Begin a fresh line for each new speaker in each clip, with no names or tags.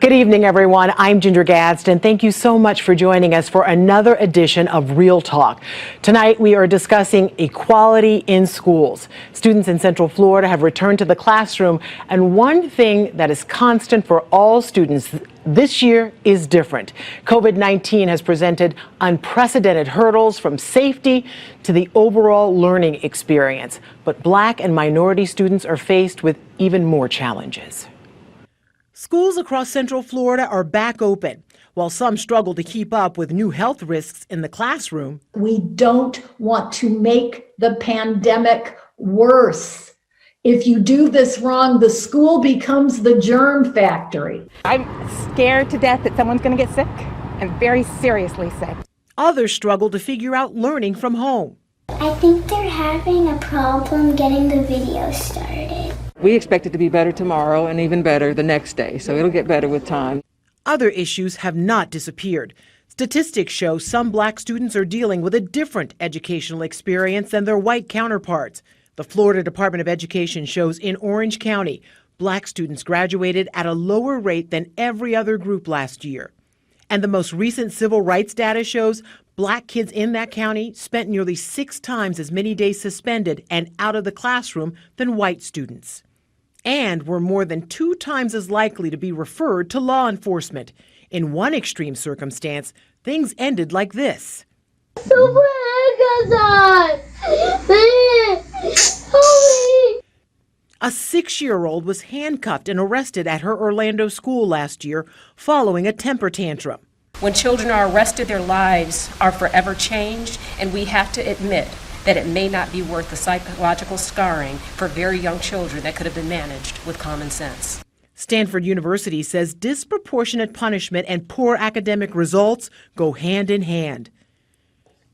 Good evening, everyone. I'm Ginger Gadsden. Thank you so much for joining us for another edition of Real Talk. Tonight, we are discussing equality in schools. Students in Central Florida have returned to the classroom, and one thing that is constant for all students this year is different. COVID-19 has presented unprecedented hurdles from safety to the overall learning experience. But Black and minority students are faced with even more challenges. Schools across Central Florida are back open, while some struggle to keep up with new health risks in the classroom.
We don't want to make the pandemic worse. If you do this wrong, the school becomes the germ factory.
I'm scared to death that someone's going to get sick, and very seriously sick.
Others struggle to figure out learning from home.
I think they're having a problem getting the video started.
We expect it to be better tomorrow and even better the next day, so it'll get better with time.
Other issues have not disappeared. Statistics show some Black students are dealing with a different educational experience than their white counterparts. The Florida Department of Education shows in Orange County, Black students graduated at a lower rate than every other group last year. And the most recent civil rights data shows Black kids in that county spent nearly 6 times as many days suspended and out of the classroom than white students, and were more than 2 times as likely to be referred to law enforcement. In one extreme circumstance, things ended like this. A 6-year-old was handcuffed and arrested at her Orlando school last year following a temper tantrum.
When children are arrested, their lives are forever changed, and we have to admit that it may not be worth the psychological scarring for very young children that could have been managed with common sense.
Stanford University says disproportionate punishment and poor academic results go hand in hand.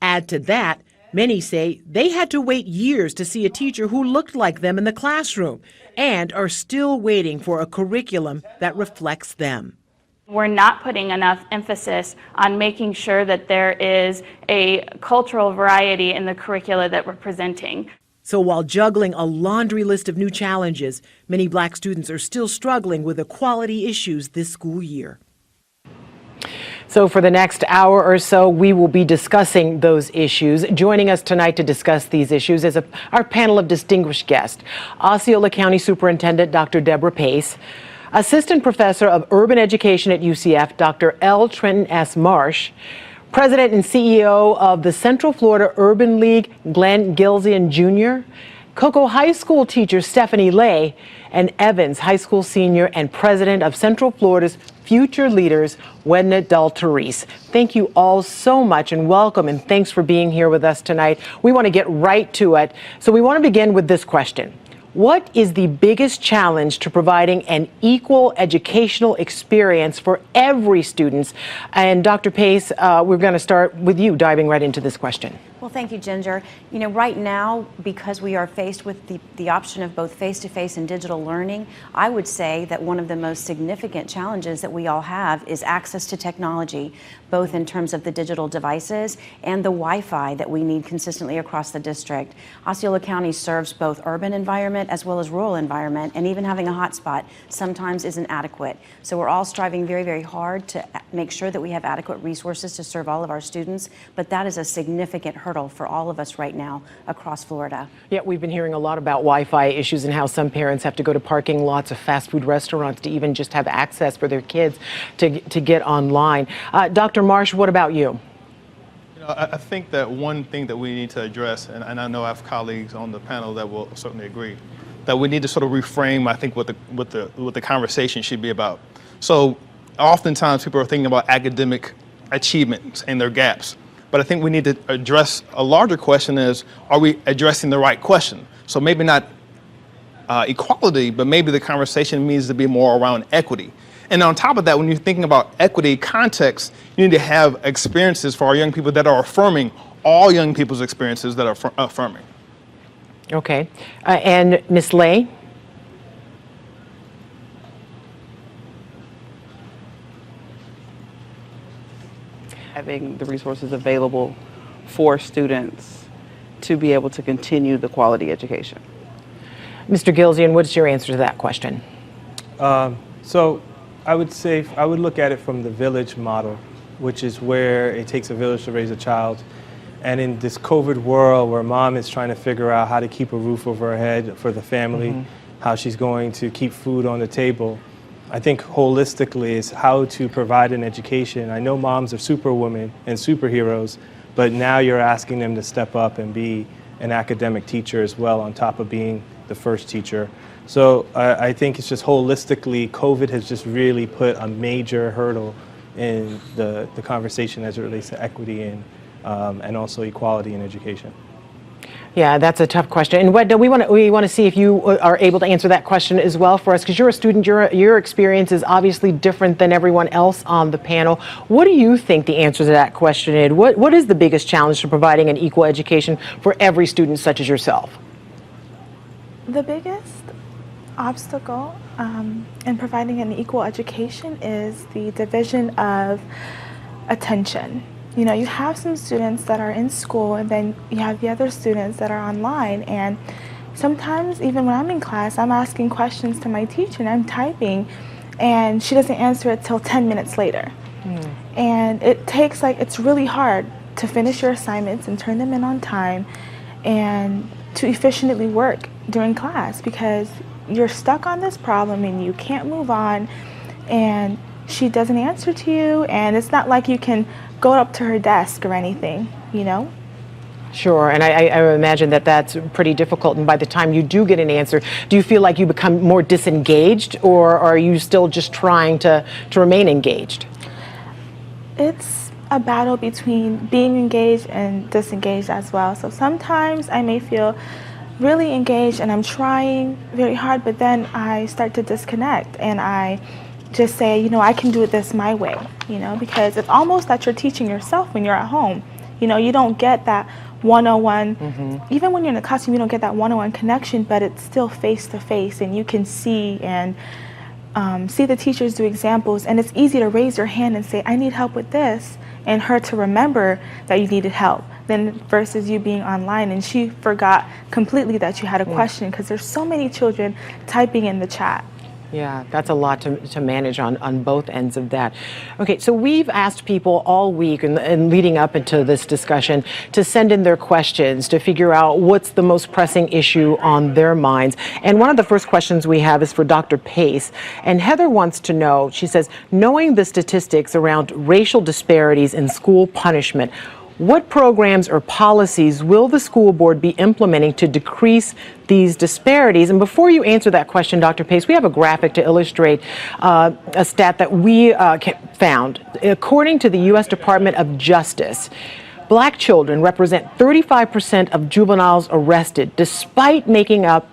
Add to that, many say they had to wait years to see a teacher who looked like them in the classroom and are still waiting for a curriculum that reflects them.
We're not putting enough emphasis on making sure that there is a cultural variety in the curricula that we're presenting.
So while juggling a laundry list of new challenges, many Black students are still struggling with equality issues this school year. So for the next hour or so, we will be discussing those issues. Joining us tonight to discuss these issues is our panel of distinguished guests. Osceola County Superintendent Dr. Deborah Pace, Assistant Professor of Urban Education at UCF, Dr. L. Trenton S. Marsh, President and CEO of the Central Florida Urban League, Glenn Gilzian Jr., Cocoa High School teacher Stephanie Lay, and Evans High School senior and President of Central Florida's Future Leaders, Wedna Dalterice. Thank you all so much and welcome, and thanks for being here with us tonight. We want to get right to it. So we want to begin with this question. What is the biggest challenge to providing an equal educational experience for every student? And Dr. Pace, we're going to start with you diving right into this question.
Well, thank you, Ginger. You know, right now, because we are faced with the option of both face-to-face and digital learning, I would say that one of the most significant challenges that we all have is access to technology, both in terms of the digital devices and the Wi-Fi that we need consistently across the district. Osceola County serves both urban environment as well as rural environment, and even having a hotspot sometimes isn't adequate. So we're all striving very, very hard to make sure that we have adequate resources to serve all of our students, but that is a significant hurdle for all of us right now across Florida.
Yeah, we've been hearing a lot about Wi-Fi issues and how some parents have to go to parking lots of fast food restaurants to even just have access for their kids to get online. Dr. Marsh, what about you?
I think that one thing that we need to address, and I know I have colleagues on the panel that will certainly agree, that we need to sort of reframe, I think, what the conversation should be about. So oftentimes people are thinking about academic achievements and their gaps. But I think we need to address a larger question is, are we addressing the right question? So maybe not equality, but maybe the conversation needs to be more around equity. And on top of that, when you're thinking about equity context, you need to have experiences for our young people that are affirming all young people's experiences that are affirming.
Okay. And Ms. Lay?
Having the resources available for students to be able to continue the quality education.
Mr. Gilzian, what's your answer to that question?
So I would say, I would look at it from the village model, which is where it takes a village to raise a child. And in this COVID world where mom is trying to figure out how to keep a roof over her head for the family, how she's going to keep food on the table, I think holistically is how to provide an education. I know moms are superwomen and superheroes, but now you're asking them to step up and be an academic teacher as well, on top of being the first teacher. So I think it's just holistically, COVID has just really put a major hurdle in the conversation as it relates to equity and also equality in education.
Yeah, that's a tough question. And Wedda, we want to see if you are able to answer that question as well for us, because you're a student, your experience is obviously different than everyone else on the panel. What do you think the answer to that question is? What is the biggest challenge to providing an equal education for every student such as yourself?
The biggest obstacle in providing an equal education is the division of attention. You know, you have some students that are in school, and then you have the other students that are online, and sometimes even when I'm in class, I'm asking questions to my teacher and I'm typing, and she doesn't answer it till 10 minutes later. And it takes, it's really hard to finish your assignments and turn them in on time and to efficiently work during class, because you're stuck on this problem and you can't move on, and she doesn't answer to you, and it's not like you can go up to her desk or anything, you know?
Sure, and I imagine that that's pretty difficult, and by the time you do get an answer, do you feel like you become more disengaged, or are you still just trying to remain engaged?
It's a battle between being engaged and disengaged as well. So sometimes I may feel really engaged and I'm trying very hard, but then I start to disconnect and I just say, you know, I can do this my way, you know, because it's almost that you're teaching yourself when you're at home. You know, you don't get that one-on-one, even when you're in the classroom, you don't get that one-on-one connection, but it's still face-to-face, and you can see and see the teachers do examples, and it's easy to raise your hand and say, I need help with this, and her to remember that you needed help, then versus you being online and she forgot completely that you had a question, because there's so many children typing in the chat.
Yeah, that's a lot to manage on both ends of that. Okay, so we've asked people all week and leading up into this discussion to send in their questions to figure out what's the most pressing issue on their minds. And one of the first questions we have is for Dr. Pace. And Heather wants to know, she says, knowing the statistics around racial disparities in school punishment, what programs or policies will the school board be implementing to decrease these disparities? And before you answer that question, Dr. Pace, we have a graphic to illustrate a stat that we found. According to the U.S. Department of Justice, Black children represent 35% of juveniles arrested, despite making up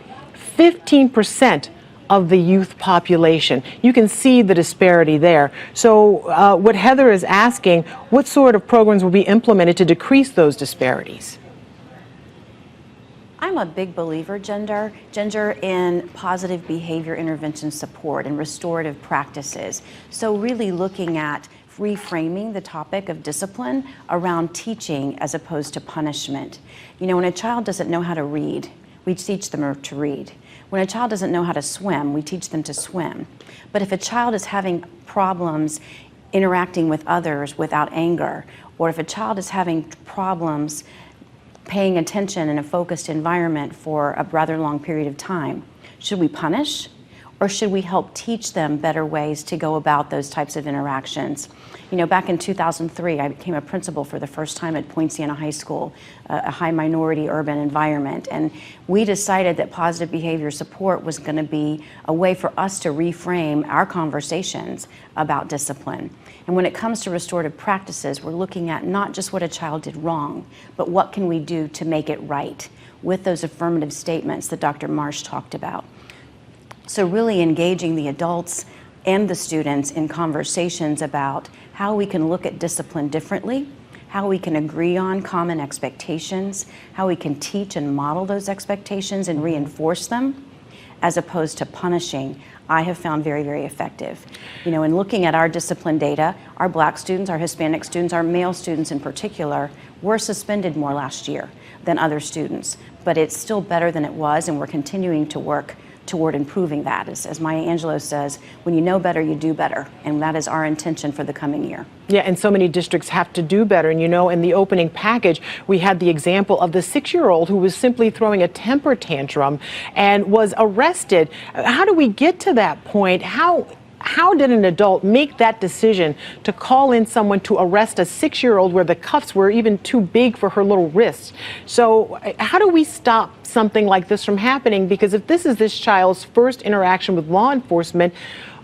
15% of the youth population. You can see the disparity there. So what Heather is asking, what sort of programs will be implemented to decrease those disparities?
I'm a big believer, Ginger, in positive behavior intervention support and restorative practices. So really looking at reframing the topic of discipline around teaching as opposed to punishment. You know, when a child doesn't know how to read, we teach them to read. When a child doesn't know how to swim, we teach them to swim. But if a child is having problems interacting with others without anger, or if a child is having problems paying attention in a focused environment for a rather long period of time, should we punish? Or should we help teach them better ways to go about those types of interactions? You know, back in 2003, I became a principal for the first time at Point Siena High School, a high minority urban environment. And we decided that positive behavior support was going to be a way for us to reframe our conversations about discipline. And when it comes to restorative practices, we're looking at not just what a child did wrong, but what can we do to make it right with those affirmative statements that Dr. Marsh talked about. So really engaging the adults and the students in conversations about how we can look at discipline differently, how we can agree on common expectations, how we can teach and model those expectations and reinforce them, as opposed to punishing, I have found very, very effective. You know, in looking at our discipline data, our Black students, our Hispanic students, our male students in particular, were suspended more last year than other students. But it's still better than it was, and we're continuing to work toward improving that. As Maya Angelou says, when you know better, you do better. And that is our intention for the coming year.
Yeah, and so many districts have to do better. And you know, in the opening package, we had the example of the 6-year-old who was simply throwing a temper tantrum and was arrested. How do we get to that point? How did an adult make that decision to call in someone to arrest a 6-year-old where the cuffs were even too big for her little wrists? So how do we stop something like this from happening? Because if this is this child's first interaction with law enforcement,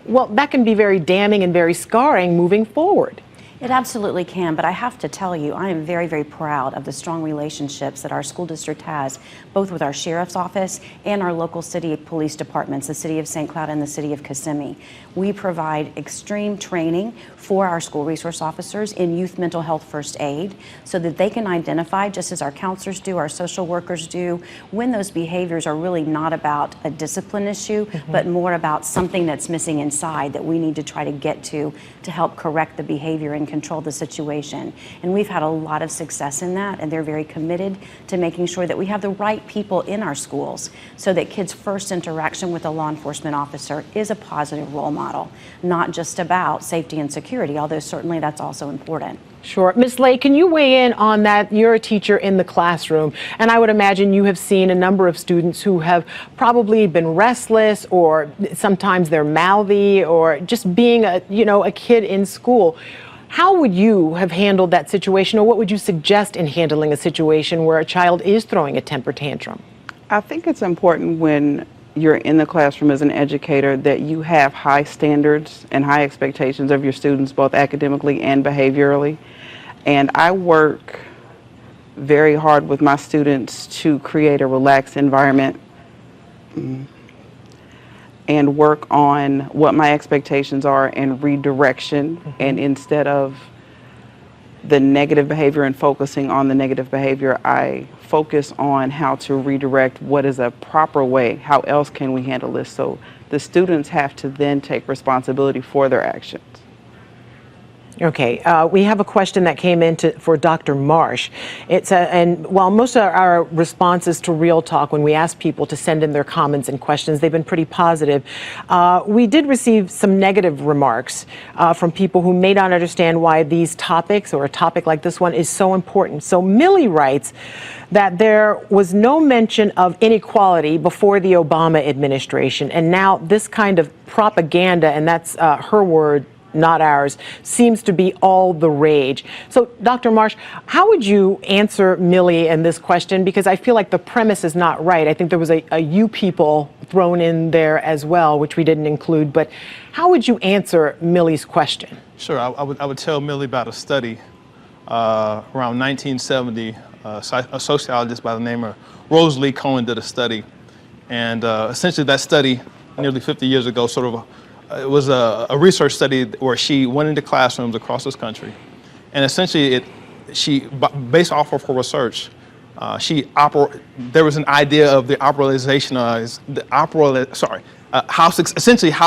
well, that can be very damning and very scarring moving forward.
It absolutely can, but I have to tell you, I am very, very proud of the strong relationships that our school district has, both with our sheriff's office and our local city police departments, the city of St. Cloud and the city of Kissimmee. We provide extreme training for our school resource officers in youth mental health first aid so that they can identify, just as our counselors do, our social workers do, when those behaviors are really not about a discipline issue, but more about something that's missing inside that we need to try to get to help correct the behavior and control the situation. And we've had a lot of success in that, and they're very committed to making sure that we have the right people in our schools so that kids' first interaction with a law enforcement officer is a positive role model, not just about safety and security, although certainly that's also important.
Sure. Ms. Lay, can you weigh in on that? You're a teacher in the classroom, and I would imagine you have seen a number of students who have probably been restless, or sometimes they're mouthy, or just being a kid in school. How would you have handled that situation, or what would you suggest in handling a situation where a child is throwing a temper tantrum?
I think it's important when you're in the classroom as an educator that you have high standards and high expectations of your students, both academically and behaviorally. And I work very hard with my students to create a relaxed environment and work on what my expectations are and redirection. And instead of the negative behavior and focusing on the negative behavior, I focus on how to redirect what is a proper way. How else can we handle this? So the students have to then take responsibility for their actions.
Okay, we have a question that came in for Dr. Marsh. And while most of our responses to Real Talk, when we ask people to send in their comments and questions, they've been pretty positive. We did receive some negative remarks from people who may not understand why these topics, or a topic like this one, is so important. So Millie writes that there was no mention of inequality before the Obama administration, and now this kind of propaganda, and that's her word, not ours, seems to be all the rage. So, Dr. Marsh, how would you answer Millie in this question? Because I feel like the premise is not right. I think there was a you people thrown in there as well, which we didn't include. But how would you answer Millie's question?
Sure. I would tell Millie about a study around 1970. A sociologist by the name of Rosalie Cohen did a study. And essentially that study, nearly 50 years ago, it was a research study where she went into classrooms across this country, and essentially based off of her research, there was an idea of how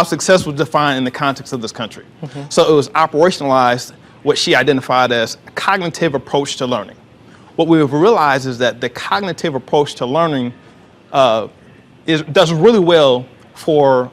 success was defined in the context of this country. So it was operationalized, what she identified as a cognitive approach to learning. What we have realized is that the cognitive approach to learning does really well for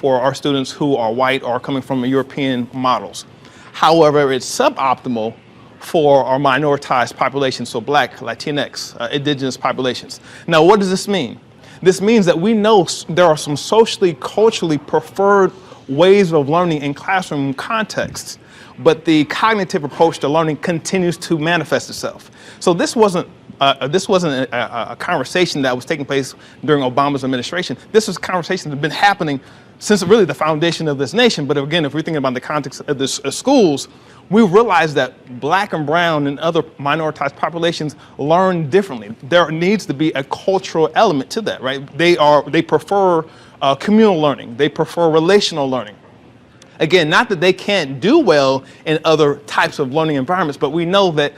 our students who are white or coming from European models. However, it's suboptimal for our minoritized populations, so Black, Latinx, indigenous populations. Now, what does this mean? This means that we know there are some socially, culturally preferred ways of learning in classroom contexts, but the cognitive approach to learning continues to manifest itself. So this wasn't a conversation that was taking place during Obama's administration. This was a conversation that had been happening since really the foundation of this nation. But again, if we're thinking about the context of the schools, we realize that Black and brown and other minoritized populations learn differently. There needs to be a cultural element to that, right? They prefer communal learning. They prefer relational learning. Again, not that they can't do well in other types of learning environments, but we know that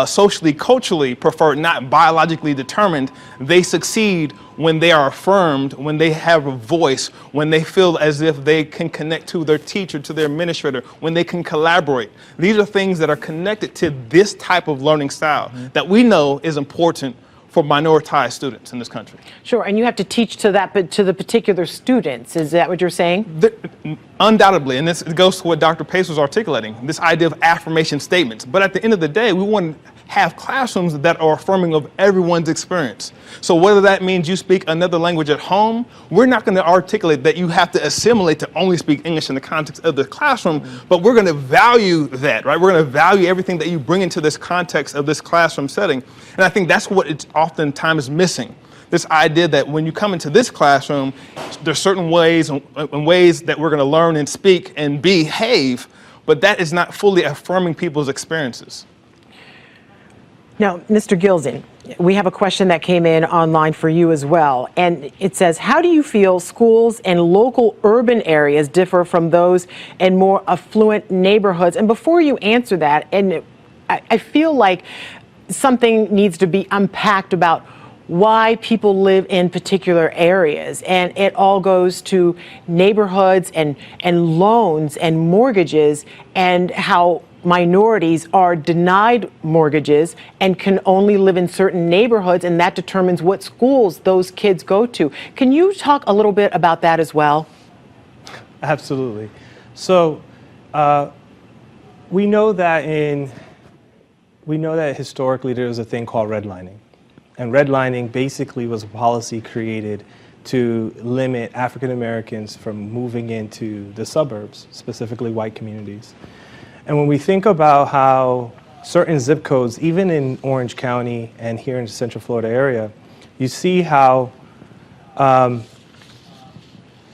socially, culturally preferred, not biologically determined, they succeed when they are affirmed, when they have a voice, when they feel as if they can connect to their teacher, to their administrator, when they can collaborate. These are things that are connected to this type of learning style that we know is important for minoritized students in this country.
Sure, and you have to teach to the particular students. Is that what you're saying?
Undoubtedly, and this goes to what Dr. Pace was articulating, this idea of affirmation statements. But at the end of the day, we want to have classrooms that are affirming of everyone's experience. So whether that means you speak another language at home, we're not going to articulate that you have to assimilate to only speak English in the context of the classroom, but we're going to value that, right? We're going to value everything that you bring into this context of this classroom setting. And I think that's what it's oftentimes missing. This idea that when you come into this classroom, there's certain ways and ways that we're going to learn and speak and behave, but that is not fully affirming people's experiences.
Now, Mr. Gilzing, we have a question that came in online for you as well. And it says, how do you feel schools in local urban areas differ from those in more affluent neighborhoods? And before you answer that, and I feel like something needs to be unpacked about why people live in particular areas. And it all goes to neighborhoods and loans and mortgages, and how minorities are denied mortgages and can only live in certain neighborhoods, and that determines what schools those kids go to. Can you talk a little bit about that as well?
Absolutely. So we know that historically there was a thing called redlining. And redlining basically was a policy created to limit African Americans from moving into the suburbs, specifically white communities. And when we think about how certain zip codes, even in Orange County and here in the Central Florida area, you see how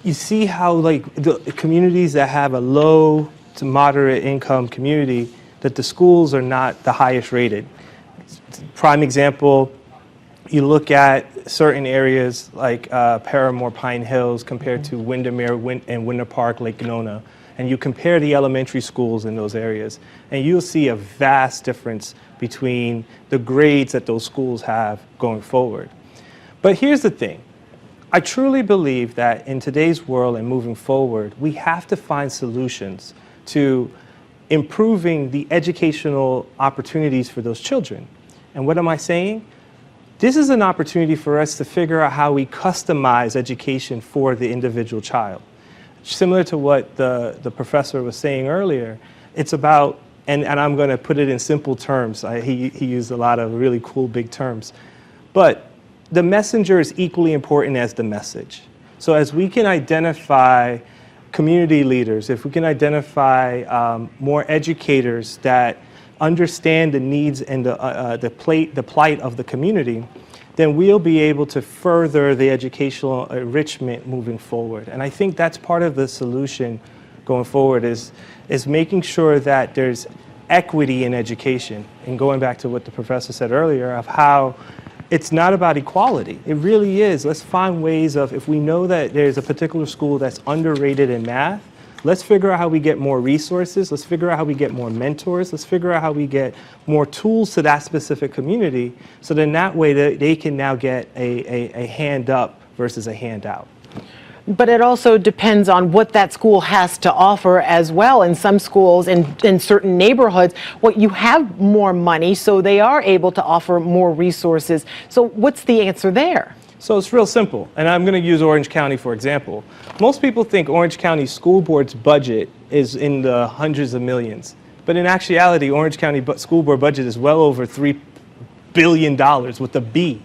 like the communities that have a low to moderate income community, that the schools are not the highest rated. Prime example, you look at certain areas like Paramore, Pine Hills compared to Windermere and Winter Park, Lake Nona, and you compare the elementary schools in those areas, and you'll see a vast difference between the grades that those schools have going forward. But here's the thing. I truly believe that in today's world and moving forward, we have to find solutions to improving the educational opportunities for those children. And what am I saying? This is an opportunity for us to figure out how we customize education for the individual child. Similar to what the professor was saying earlier, it's about, and I'm going to put it in simple terms. He used a lot of really cool big terms. But the messenger is equally important as the message. So as we can identify community leaders, if we can identify more educators that understand the needs and the plight of the community, then we'll be able to further the educational enrichment moving forward. And I think that's part of the solution going forward is making sure that there's equity in education. And going back to what the professor said earlier of how it's not about equality. It really is. Let's find ways of, if we know that there's a particular school that's underrated in math, let's figure out how we get more resources. Let's figure out how we get more mentors. Let's figure out how we get more tools to that specific community, so then that way they can now get a hand up versus a handout.
But it also depends on what that school has to offer as well. In some schools, in certain neighborhoods, you have more money, so they are able to offer more resources. So what's the answer there?
So it's real simple, and I'm going to use Orange County for example. Most people think Orange County School Board's budget is in the hundreds of millions, but in actuality, Orange County School Board budget is well over $3 billion with a B.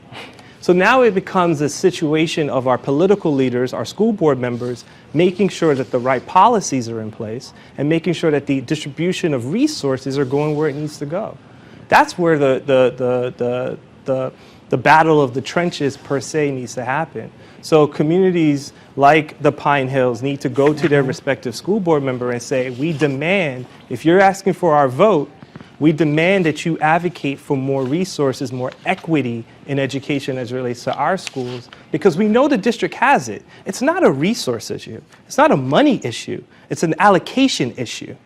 So now it becomes a situation of our political leaders, our school board members, making sure that the right policies are in place and making sure that the distribution of resources are going where it needs to go. That's where the battle of the trenches per se needs to happen. So communities like the Pine Hills need to go to their respective school board member and say, we demand, if you're asking for our vote, we demand that you advocate for more resources, more equity in education as it relates to our schools, because we know the district has it. It's not a resource issue. It's not a money issue. It's an allocation issue.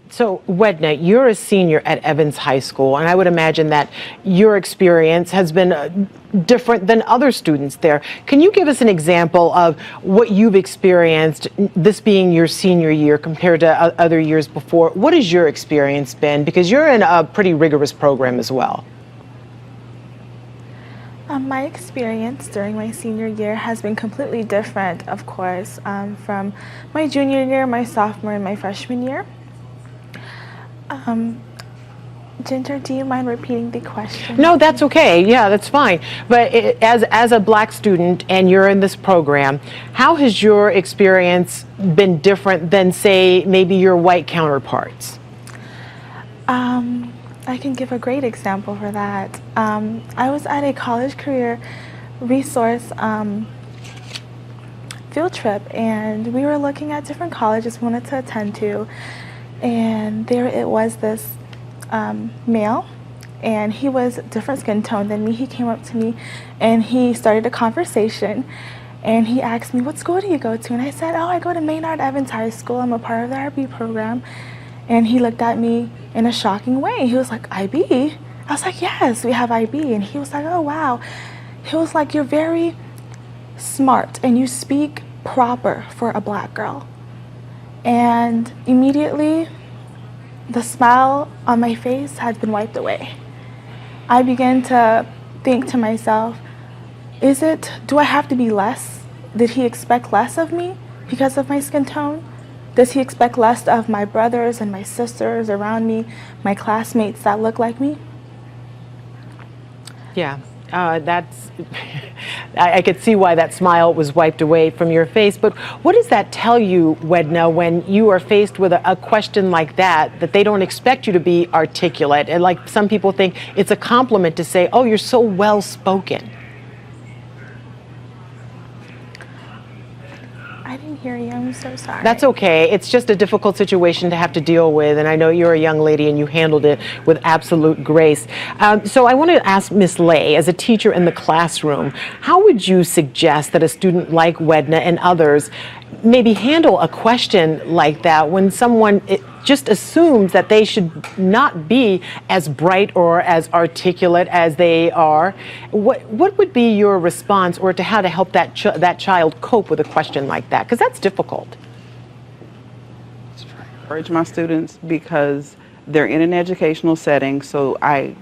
So, Wedna, you're a senior at Evans High School, and I would imagine that your experience has been different than other students there. Can you give us an example of what you've experienced, this being your senior year compared to other years before? What has your experience been? Because you're in a pretty rigorous program as well.
My experience during my senior year has been completely different, of course, from my junior year, my sophomore, and my freshman year. Ginger, do you mind repeating the question?
No, that's okay. Yeah, that's fine. But as a black student and you're in this program, how has your experience been different than, say, maybe your white counterparts?
I can give a great example for that. I was at a college career resource field trip, and we were looking at different colleges we wanted to attend to, and there it was this male, and he was different skin tone than me. He came up to me and he started a conversation, and he asked me, "What school do you go to?" And I said, "Oh, I go to Maynard Evans High School. I'm a part of the IB program." And he looked at me in a shocking way. He was like, "IB?" I was like, "Yes, we have IB." And he was like, "Oh, wow." He was like, "You're very smart and you speak proper for a black girl." And immediately, the smile on my face had been wiped away. I began to think to myself, do I have to be less? Did he expect less of me because of my skin tone? Does he expect less of my brothers and my sisters around me, my classmates that look like me?
Yeah, that's, I could see why that smile was wiped away from your face. But what does that tell you, Wedna, when you are faced with a question like that they don't expect you to be articulate? And like some people think it's a compliment to say, "Oh, you're so well spoken."
I didn't hear you, I'm so sorry.
That's okay. It's just a difficult situation to have to deal with, and I know you're a young lady and you handled it with absolute grace. So I want to ask Ms. Lay, as a teacher in the classroom, how would you suggest that a student like Wedna and others maybe handle a question like that when someone just assumes that they should not be as bright or as articulate as they are? What would be your response, or to how to help that child cope with a question like that? Because that's difficult.
I encourage my students because they're in an educational setting, so I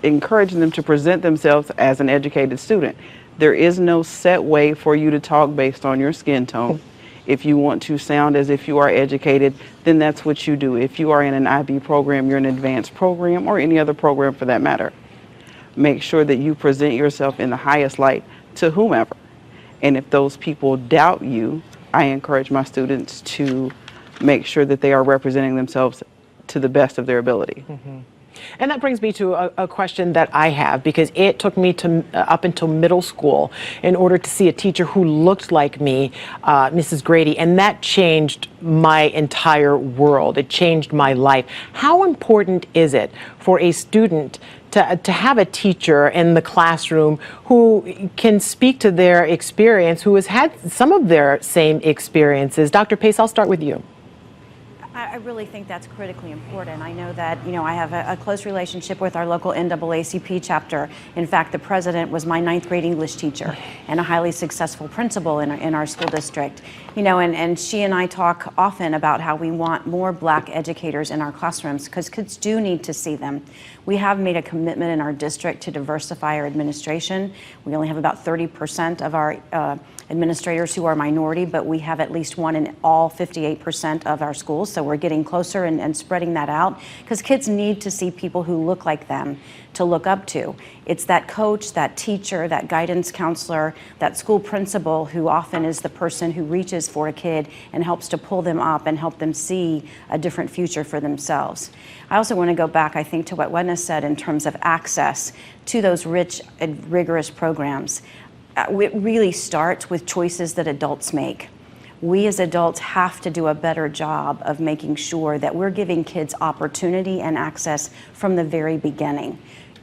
encourage them to present themselves as an educated student. There is no set way for you to talk based on your skin tone. If you want to sound as if you are educated, then that's what you do. If you are in an IB program, you're in an advanced program, or any other program for that matter. Make sure that you present yourself in the highest light to whomever. And if those people doubt you, I encourage my students to make sure that they are representing themselves to the best of their ability.
Mm-hmm. And that brings me to a question that I have, because it took me up until middle school in order to see a teacher who looked like me, Mrs. Grady, and that changed my entire world. It changed my life. How important is it for a student to have a teacher in the classroom who can speak to their experience, who has had some of their same experiences? Dr. Pace, I'll start with you.
I really think that's critically important. I know that, I have a close relationship with our local NAACP chapter. In fact, the president was my 9th grade English teacher and a highly successful principal in our school district. And she and I talk often about how we want more black educators in our classrooms, because kids do need to see them. We have made a commitment in our district to diversify our administration. We only have about 30% of our administrators who are minority, but we have at least one in all 58% of our schools. So we're getting closer and spreading that out, because kids need to see people who look like them to look up to. It's that coach, that teacher, that guidance counselor, that school principal who often is the person who reaches for a kid and helps to pull them up and help them see a different future for themselves. I also want to go back, I think, to what Wedna said in terms of access to those rich and rigorous programs. It really starts with choices that adults make. We as adults have to do a better job of making sure that we're giving kids opportunity and access from the very beginning.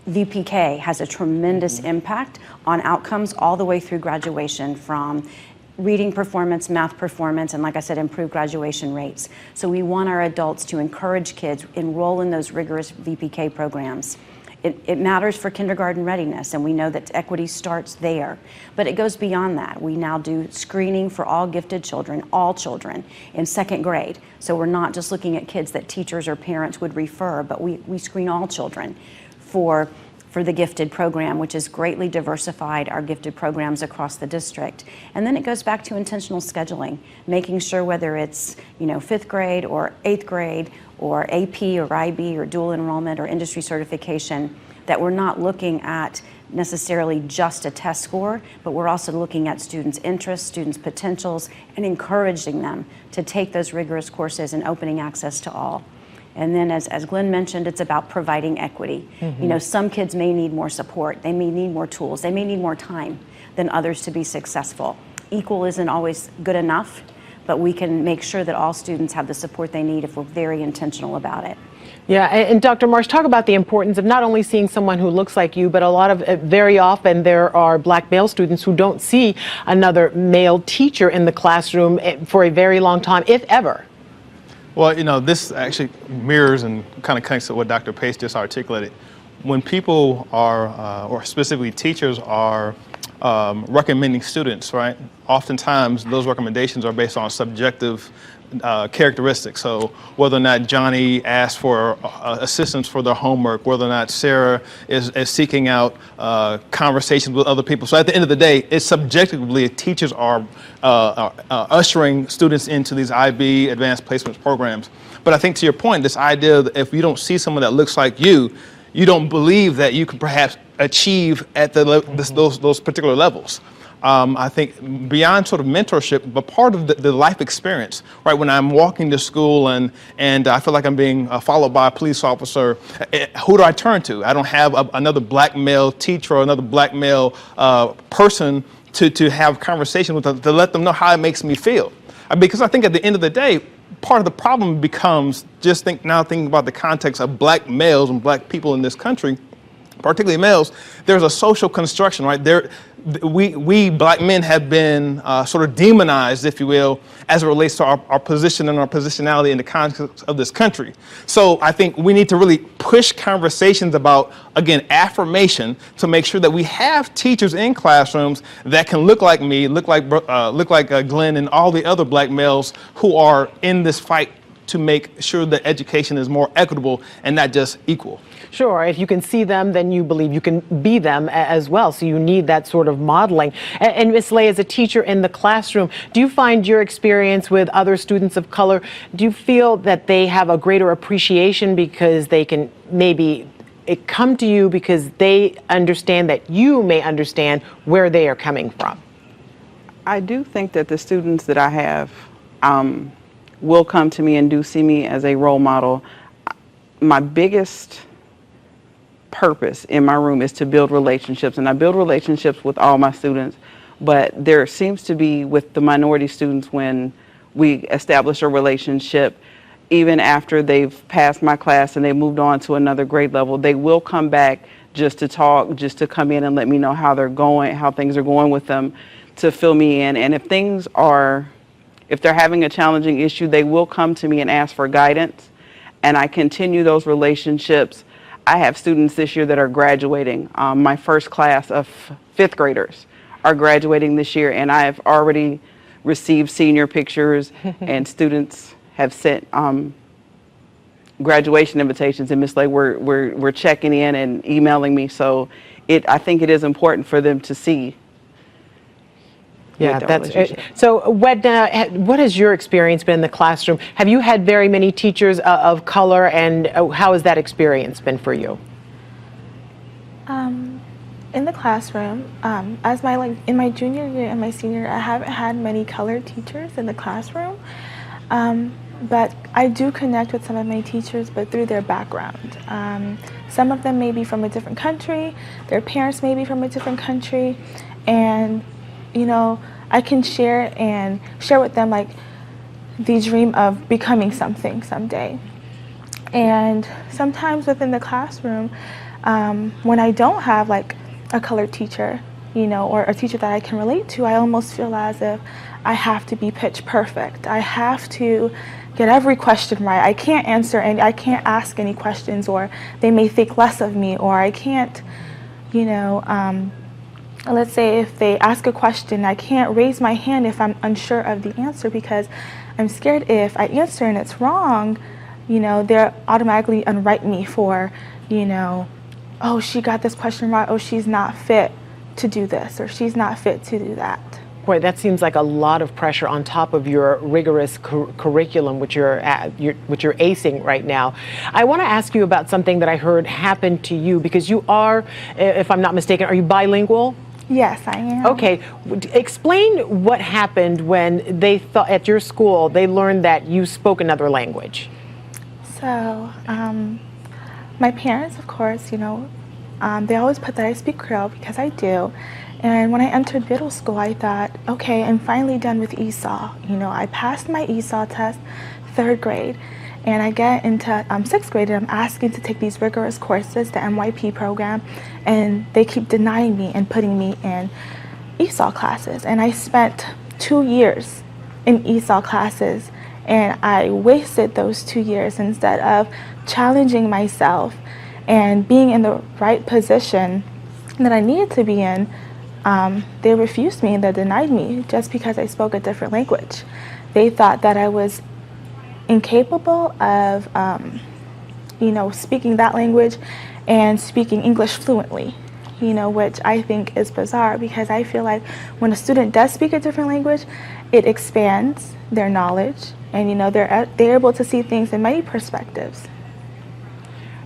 VPK has a tremendous impact on outcomes all the way through graduation, from reading performance, math performance, and like I said, improved graduation rates. So we want our adults to encourage kids, enroll in those rigorous VPK programs. It matters for kindergarten readiness, and we know that equity starts there. But it goes beyond that. We now do screening for all gifted children, all children, in 2nd grade. So we're not just looking at kids that teachers or parents would refer, but we screen all children for for the gifted program, which has greatly diversified our gifted programs across the district. And then it goes back to intentional scheduling, making sure whether it's, 5th grade or 8th grade or AP or IB or dual enrollment or industry certification, that we're not looking at necessarily just a test score, but we're also looking at students' interests, students' potentials, and encouraging them to take those rigorous courses and opening access to all. And then as Glenn mentioned, it's about providing equity. Some kids may need more support, they may need more tools, they may need more time than others to be successful. Equal isn't always good enough, but we can make sure that all students have the support they need if we're very intentional about it.
Yeah, and Dr. Marsh, talk about the importance of not only seeing someone who looks like you, but very often there are black male students who don't see another male teacher in the classroom for a very long time, if ever.
Well, this actually mirrors and kind of connects to what Dr. Pace just articulated. When people are, or specifically teachers are recommending students, right? Oftentimes those recommendations are based on subjective characteristics. So whether or not Johnny asked for assistance for their homework, whether or not Sarah is seeking out conversations with other people. So at the end of the day, it's subjectively teachers are ushering students into these IB advanced placements programs. But I think to your point, this idea that if you don't see someone that looks like you, you don't believe that you can perhaps achieve at those particular levels. I think beyond sort of mentorship, but part of the life experience, right? When I'm walking to school and I feel like I'm being followed by a police officer, who do I turn to? I don't have another black male teacher or another black male person to have conversation with, to let them know how it makes me feel. Because I think at the end of the day, part of the problem becomes thinking about the context of black males and black people in this country, particularly males. There's a social construction, right? We black men have been sort of demonized, if you will, as it relates to our position and our positionality in the context of this country. So I think we need to really push conversations about, again, affirmation to make sure that we have teachers in classrooms that can look like me, look like Glenn and all the other black males who are in this fight to make sure that education is more equitable and not just equal.
Sure, if you can see them, then you believe you can be them as well. So you need that sort of modeling. And Ms. Lay, as a teacher in the classroom, do you find your experience with other students of color, do you feel that they have a greater appreciation because they can maybe come to you because they understand that you may understand where they are coming from?
I do think that the students that I have will come to me and do see me as a role model. My biggest purpose in my room is to build relationships, and I build relationships with all my students, but there seems to be with the minority students, when we establish a relationship, even after they've passed my class and they moved on to another grade level, they will come back just to talk, just to come in and let me know how they're going, how things are going with them, to fill me in. And if they're having a challenging issue, they will come to me and ask for guidance, and I continue those relationships. I have students this year that are graduating. My first class of 5th graders are graduating this year, and I have already received senior pictures and students have sent graduation invitations, and Ms. Lay, we're checking in and emailing me. So I think it is important for them to see.
Yeah, that's it. So what has your experience been in the classroom? Have you had very many teachers of color, and how has that experience been for you?
In the classroom, in my junior year and my senior year, I haven't had many colored teachers in the classroom, but I do connect with some of my teachers, but through their background. Some of them may be from a different country, their parents may be from a different country, and I can share with them like the dream of becoming something someday. And sometimes within the classroom, when I don't have like a colored teacher, or a teacher that I can relate to, I almost feel as if I have to be pitch perfect. I have to get every question right. I can't answer and I can't ask any questions, or they may think less of me, or I can't, let's say if they ask a question, I can't raise my hand if I'm unsure of the answer, because I'm scared if I answer and it's wrong, they'll automatically unwrite me for, oh, she got this question right, oh, she's not fit to do this, or she's not fit to do that.
Boy, that seems like a lot of pressure on top of your rigorous curriculum, which you're acing right now. I want to ask you about something that I heard happened to you, because you are, if I'm not mistaken, are you bilingual?
Yes, I am.
Okay, explain what happened when they thought at your school they learned that you spoke another language.
So, my parents, of course, you know, they always put that I speak Creole, because I do. And when I entered middle school, I thought, okay, I'm finally done with ESOL. You know, I passed my ESOL test, 3rd grade, and I get into 6th grade, and I'm asking to take these rigorous courses, the NYP program, and they keep denying me and putting me in ESOL classes. And I spent 2 years in ESOL classes, and I wasted those 2 years instead of challenging myself and being in the right position that I needed to be in. They refused me and they denied me just because I spoke a different language. They thought that I was incapable of, you know, speaking that language and speaking English fluently, you know, which I think is bizarre, because I feel like when a student does speak a different language, it expands their knowledge, and, you know, they're able to see things in many perspectives.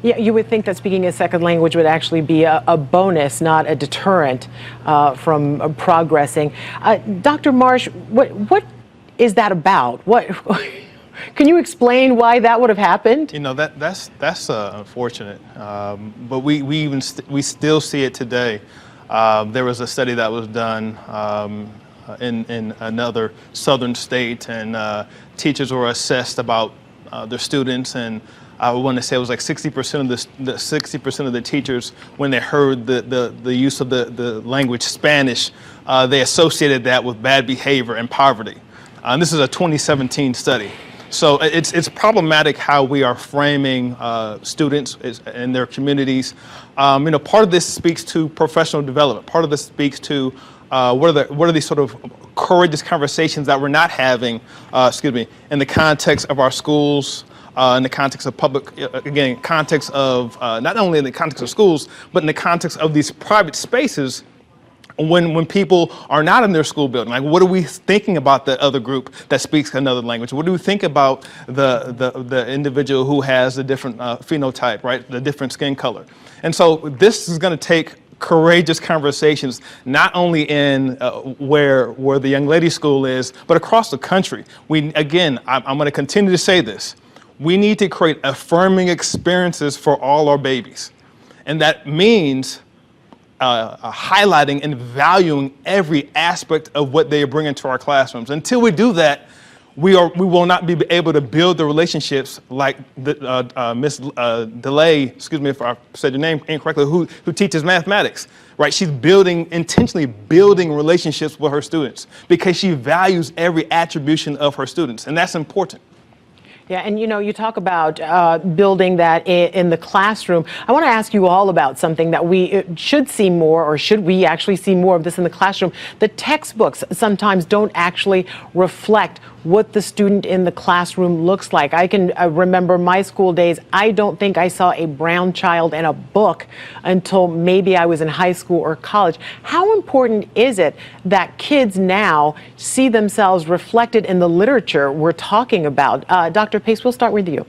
Yeah, you would think that speaking a second language would actually be a bonus, not a deterrent from progressing. Dr. Marsh, what is that about? What can you explain why that would have happened?
You know, that's unfortunate, but we still see it today. There was a study that was done in another southern state, and teachers were assessed about their students, and I want to say it was like 60% of the teachers, when they heard the use of the language Spanish, they associated that with bad behavior and poverty. And this is a 2017 study. So it's problematic how we are framing students and their communities. You know, part of this speaks to professional development. Part of this speaks to what are these sort of courageous conversations that we're not having, in the context of our schools, in the context of public, again, context of not only in the context of schools, but in the context of these private spaces. When people are not in their school building, like, what are we thinking about the other group that speaks another language? What do we think about the individual who has a different phenotype, right? The different skin color. And so this is going to take courageous conversations, not only in where the young lady school is, but across the country. I'm going to continue to say this. We need to create affirming experiences for all our babies. And that means highlighting and valuing every aspect of what they bring into our classrooms. Until we do that, we will not be able to build the relationships like Miss DeLay, excuse me if I said your name incorrectly, who teaches mathematics, right? She's intentionally building relationships with her students because she values every attribution of her students, and that's important.
Yeah, and you know, you talk about building that in the classroom. I want to ask you all about something that we should see more, or should we actually see more of this in the classroom? The textbooks sometimes don't actually reflect what the student in the classroom looks like. I can remember my school days. I don't think I saw a brown child in a book until maybe I was in high school or college. How important is it that kids now see themselves reflected in the literature we're talking about? Dr. Pace, we'll start with you.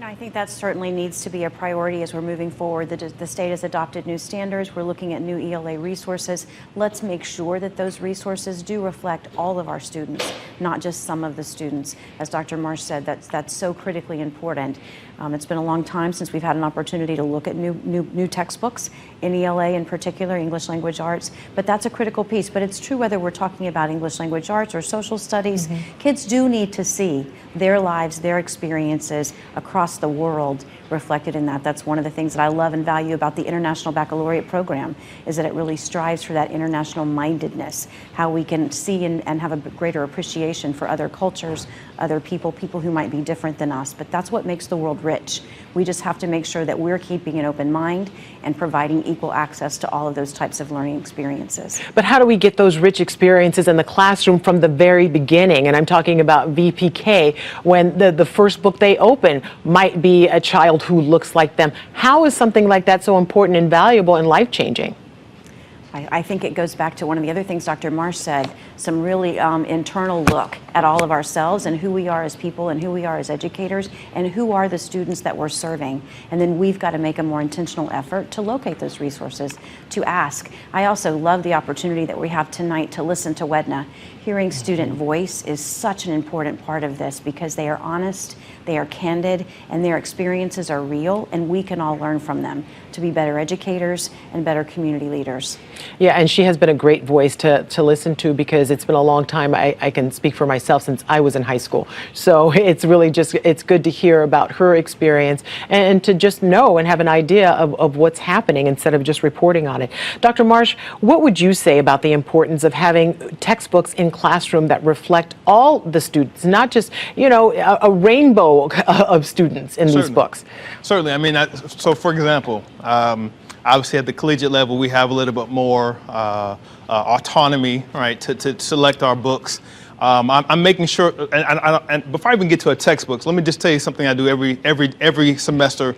I think that certainly needs to be a priority as we're moving forward. The state has adopted new standards. We're looking at new ELA resources. Let's make sure that those resources do reflect all of our students, not just some of the students. As Dr. Marsh said, that's so critically important. It's been a long time since we've had an opportunity to look at new textbooks in ELA, in particular English language arts, but that's a critical piece. But it's true whether we're talking about English language arts or social studies, kids do need to see their lives, their experiences across the world reflected in that. That's one of the things that I love and value about the International Baccalaureate program, is that it really strives for that international mindedness, how we can see and have a greater appreciation for other cultures, other people who might be different than us. But that's what makes the world rich. We just have to make sure that we're keeping an open mind and providing equal access to all of those types of learning experiences.
But how do we get those rich experiences in the classroom from the very beginning? And I'm talking about VPK, when the first book they open might might be a child who looks like them. How is something like that so important and valuable and life-changing?
I think it goes back to one of the other things Dr. Marsh said, some really internal look at all of ourselves and who we are as people and who we are as educators and who are the students that we're serving. And then we've got to make a more intentional effort to locate those resources, to ask. I also love the opportunity that we have tonight to listen to Wedna. Hearing student voice is such an important part of this because they are honest, they are candid, and their experiences are real, and we can all learn from them to be better educators and better community leaders.
Yeah, and she has been a great voice to listen to because it's been a long time. I can speak for myself since I was in high school. So it's really it's good to hear about her experience and to just know and have an idea of what's happening instead of just reporting on it. Dr. Marsh, what would you say about the importance of having textbooks in classroom that reflect all the students, not just, a rainbow of students in these books?
Certainly. I mean, so for example, obviously at the collegiate level, we have a little bit more autonomy, right, to select our books. I'm making sure, and before I even get to a textbooks, let me just tell you something I do every semester,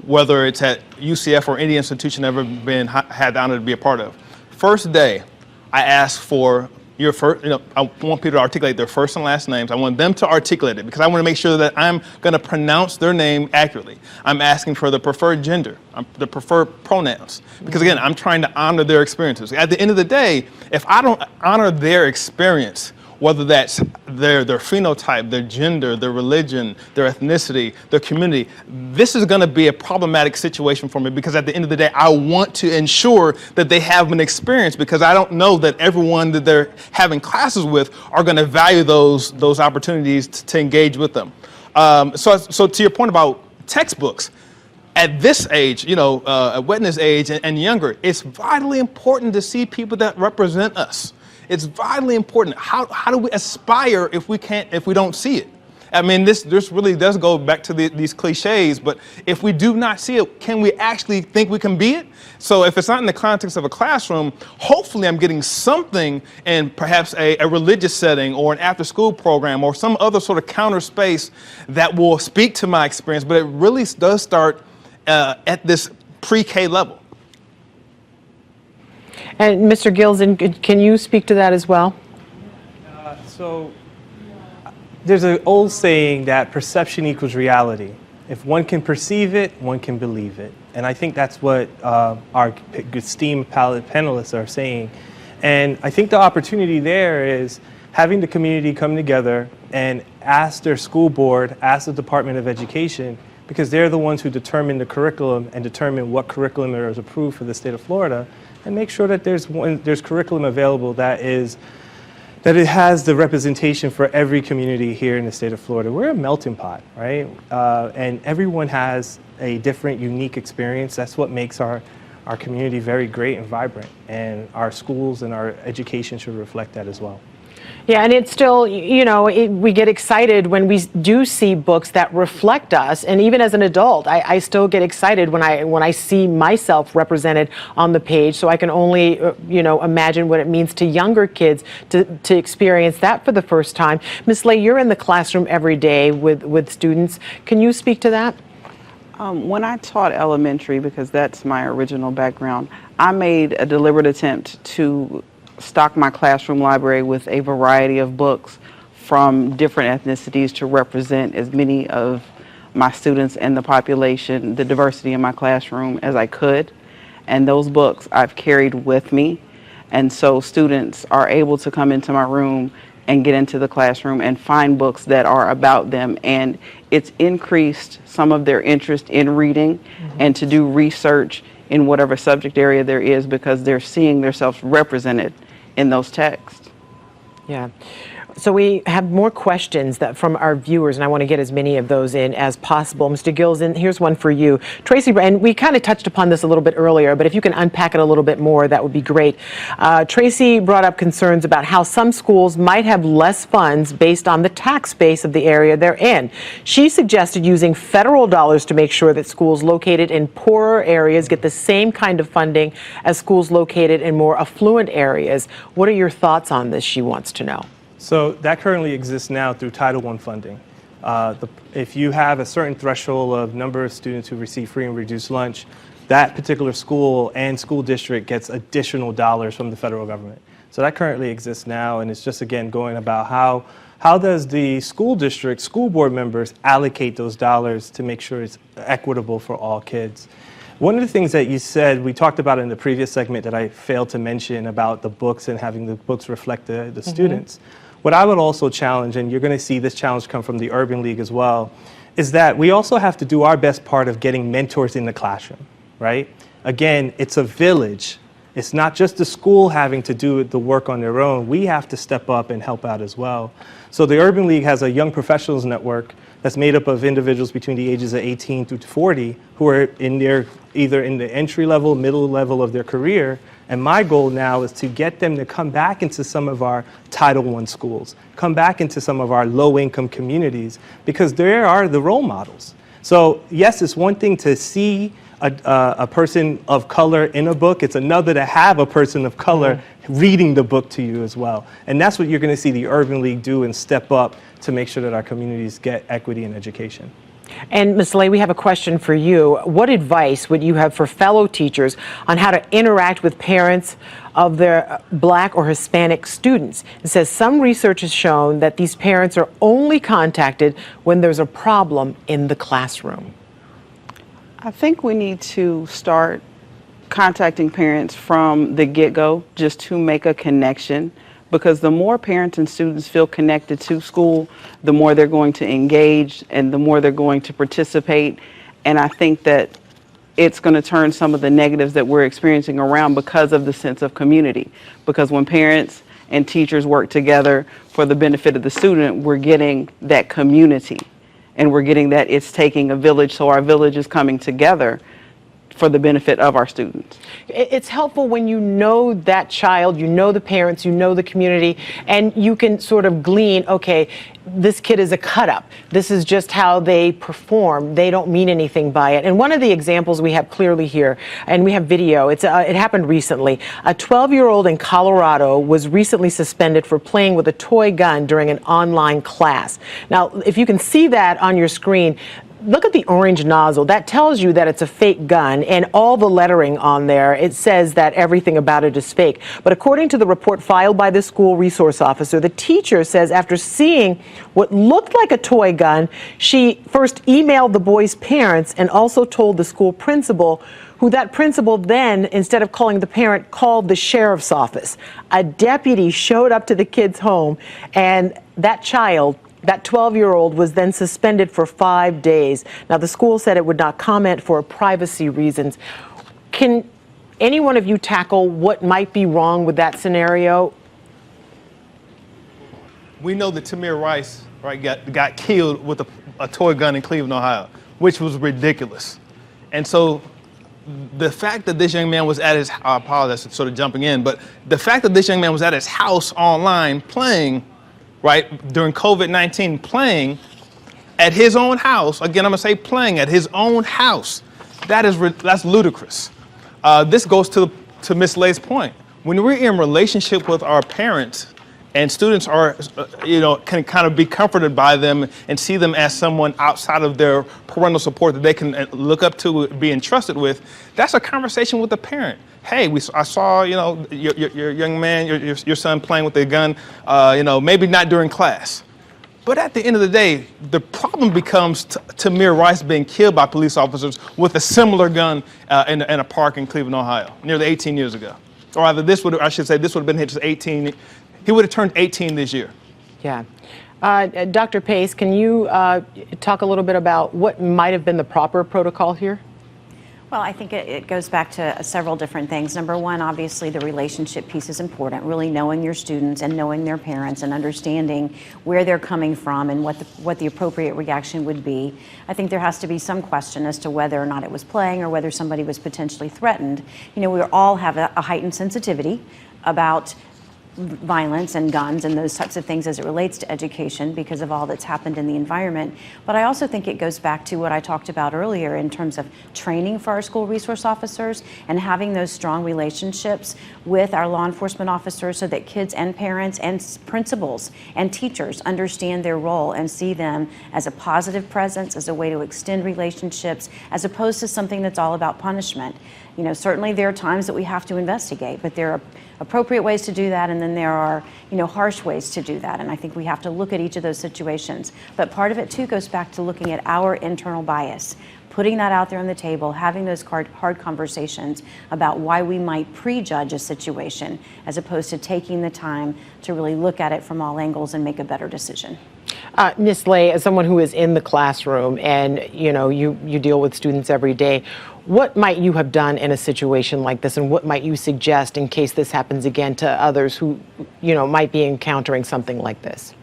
whether it's at UCF or any institution I've ever had the honor to be a part of. First day, I ask for your first, I want people to articulate their first and last names. I want them to articulate it because I want to make sure that I'm going to pronounce their name accurately. I'm asking for the preferred gender, the preferred pronouns, because again, I'm trying to honor their experiences. At the end of the day, if I don't honor their experience, whether that's their phenotype, their gender, their religion, their ethnicity, their community, this is going to be a problematic situation for me because at the end of the day, I want to ensure that they have an experience because I don't know that everyone that they're having classes with are going to value those opportunities to engage with them. So to your point about textbooks, at this age, at Wedna's age and younger, it's vitally important to see people that represent us. It's vitally important. How do we aspire if we don't see it? I mean, this really does go back to these cliches, but if we do not see it, can we actually think we can be it? So if it's not in the context of a classroom, hopefully I'm getting something in perhaps a religious setting or an after-school program or some other sort of counter space that will speak to my experience, but it really does start at this pre-K level.
And Mr. Gilson, can you speak to that as well?
So there's an old saying that perception equals reality. If one can perceive it, one can believe it. And I think that's what our esteemed panelists are saying. And I think the opportunity there is having the community come together and ask their school board, ask the Department of Education, because they're the ones who determine the curriculum and determine what curriculum is approved for the state of Florida, and make sure that there's curriculum available that it has the representation for every community here in the state of Florida. We're a melting pot, right? And everyone has a different, unique experience. That's what makes our community very great and vibrant. And our schools and our education should reflect that as well.
Yeah, and it's still, we get excited when we do see books that reflect us, and even as an adult, I still get excited when I see myself represented on the page. So I can only, imagine what it means to younger kids to experience that for the first time. Ms. Lay, you're in the classroom every day with students. Can you speak to that?
When I taught elementary, because that's my original background, I made a deliberate attempt to stock my classroom library with a variety of books from different ethnicities to represent as many of my students and the population, the diversity in my classroom as I could. And those books I've carried with me. And so students are able to come into my room and get into the classroom and find books that are about them. And it's increased some of their interest in reading and to do research in whatever subject area there is because they're seeing themselves represented in those texts.
Yeah. So we have more questions from our viewers, and I want to get as many of those in as possible. Mr. Gilson, here's one for you. Tracy, and we kind of touched upon this a little bit earlier, but if you can unpack it a little bit more, that would be great. Tracy brought up concerns about how some schools might have less funds based on the tax base of the area they're in. She suggested using federal dollars to make sure that schools located in poorer areas get the same kind of funding as schools located in more affluent areas. What are your thoughts on this, she wants to know?
So that currently exists now through Title I funding. If you have a certain threshold of number of students who receive free and reduced lunch, that particular school and school district gets additional dollars from the federal government. So that currently exists now, and it's just, again, going about how does the school district, school board members allocate those dollars to make sure it's equitable for all kids. One of the things that you said, we talked about in the previous segment that I failed to mention about the books and having the books reflect the students. What I would also challenge, and you're going to see this challenge come from the Urban League as well, is that we also have to do our best part of getting mentors in the classroom, right? Again, it's a village. It's not just the school having to do the work on their own. We have to step up and help out as well. So the Urban League has a young professionals network that's made up of individuals between the ages of 18 through 40 who are either in the entry level, middle level of their career. And my goal now is to get them to come back into some of our Title I schools, come back into some of our low-income communities, because there are the role models. So yes, it's one thing to see a person of color in a book. It's another to have a person of color reading the book to you as well. And that's what you're going to see the Urban League do and step up to make sure that our communities get equity in education.
And Ms. Lay, we have a question for you. What advice would you have for fellow teachers on how to interact with parents of their Black or Hispanic students? It says some research has shown that these parents are only contacted when there's a problem in the classroom.
I think we need to start contacting parents from the get-go just to make a connection, because the more parents and students feel connected to school, the more they're going to engage and the more they're going to participate. And I think that it's going to turn some of the negatives that we're experiencing around because of the sense of community. Because when parents and teachers work together for the benefit of the student, we're getting that community. And we're getting that it's taking a village, so our village is coming together for the benefit of our students.
It's helpful when you know that child, you know the parents, you know the community, and you can sort of glean, okay, this kid is a cut-up. This is just how they perform. They don't mean anything by it. And one of the examples we have clearly here, and we have video, it happened recently. A 12-year-old in Colorado was recently suspended for playing with a toy gun during an online class. Now, if you can see that on your screen, look at the orange nozzle. That tells you that it's a fake gun, and all the lettering on there, it says that everything about it is fake. But according to the report filed by the school resource officer, the teacher says after seeing what looked like a toy gun, she first emailed the boy's parents and also told the school principal, who that principal then, instead of calling the parent, called the sheriff's office. A deputy showed up to the kid's home, and that child, that 12-year-old, was then suspended for 5 days. Now, the school said it would not comment for privacy reasons. Can any one of you tackle what might be wrong with that scenario?
We know that Tamir Rice, right, got killed with a toy gun in Cleveland, Ohio, which was ridiculous. And so the fact that this young man was at his, I apologize for sort of jumping in, but the fact that this young man was at his house online playing, right, during COVID-19, playing at his own house, again, I'm gonna say playing at his own house, that's ludicrous. This goes to Ms. Lay's point. When we're in relationship with our parents and students are, can kind of be comforted by them and see them as someone outside of their parental support that they can look up to, be entrusted with, that's a conversation with the parent. Hey, I saw, your young man, your son playing with a gun, maybe not during class. But at the end of the day, the problem becomes Tamir Rice being killed by police officers with a similar gun in a park in Cleveland, Ohio, nearly 18 years ago. Or rather, this would have been his 18. He would have turned 18 this year.
Yeah. Dr. Pace, can you talk a little bit about what might have been the proper protocol here?
Well, I think it goes back to several different things. Number one, obviously the relationship piece is important, really knowing your students and knowing their parents and understanding where they're coming from and what the appropriate reaction would be. I think there has to be some question as to whether or not it was playing or whether somebody was potentially threatened. We all have a heightened sensitivity about violence and guns and those types of things as it relates to education because of all that's happened in the environment. But I also think it goes back to what I talked about earlier in terms of training for our school resource officers and having those strong relationships with our law enforcement officers so that kids and parents and principals and teachers understand their role and see them as a positive presence, as a way to extend relationships, as opposed to something that's all about punishment. You know, certainly there are times that we have to investigate, but there are appropriate ways to do that, and then there are, you know, harsh ways to do that. And I think we have to look at each of those situations. But part of it too goes back to looking at our internal bias, putting that out there on the table, having those hard conversations about why we might prejudge a situation, as opposed to taking the time to really look at it from all angles and make a better decision.
Ms. Lay, as someone who is in the classroom and you deal with students every day, what might you have done in a situation like this, and what might you suggest in case this happens again to others who might be encountering something like this?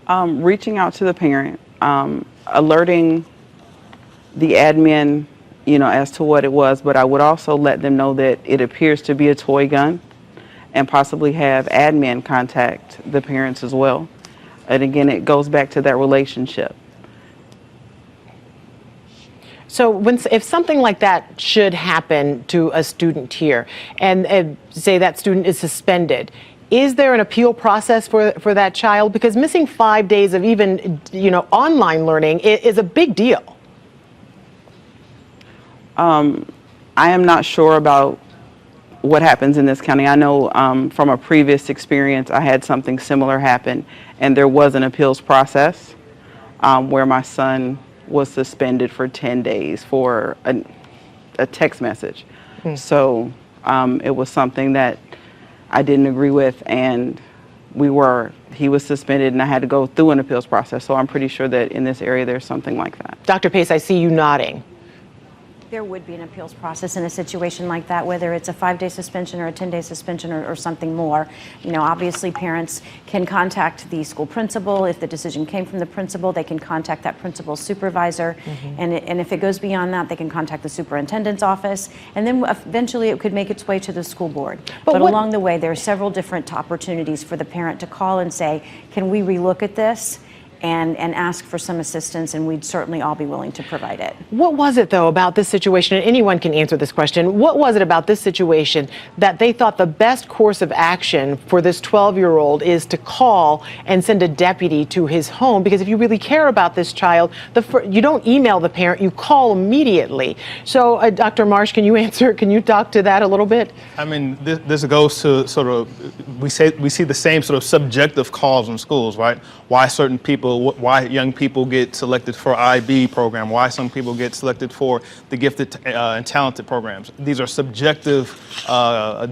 Reaching out to the parent, alerting the admin, as to what it was, but I would also let them know that it appears to be a toy gun, and possibly have admin contact the parents as well. And again, it goes back to that relationship.
So if something like that should happen to a student here, and say that student is suspended, is there an appeal process for that child? Because missing 5 days of even online learning is a big deal.
I am not sure about what happens in this county. I know from a previous experience, I had something similar happen, and there was an appeals process where my son was suspended for 10 days for a text message. So it was something that I didn't agree with, and he was suspended, and I had to go through an appeals process. So I'm pretty sure that in this area there's something like that.
Dr. Pace, I see you nodding.
There would be an appeals process in a situation like that, whether it's a 5-day suspension or a 10-day suspension or something more. Obviously parents can contact the school principal. If the decision came from the principal, they can contact that principal's supervisor. And if it goes beyond that, they can contact the superintendent's office. And then eventually it could make its way to the school board. But along the way, there are several different opportunities for the parent to call and say, can we relook at this? And ask for some assistance, and we'd certainly all be willing to provide it.
What was it, though, about this situation, and anyone can answer this question, what was it about this situation that they thought the best course of action for this 12-year-old is to call and send a deputy to his home? Because if you really care about this child, you don't email the parent, you call immediately. So, Dr. Marsh, can you talk to that a little bit?
I mean, this goes to sort of, we see the same sort of subjective calls in schools, right? Why certain people, why young people get selected for IB program, why some people get selected for the gifted and talented programs. These are subjective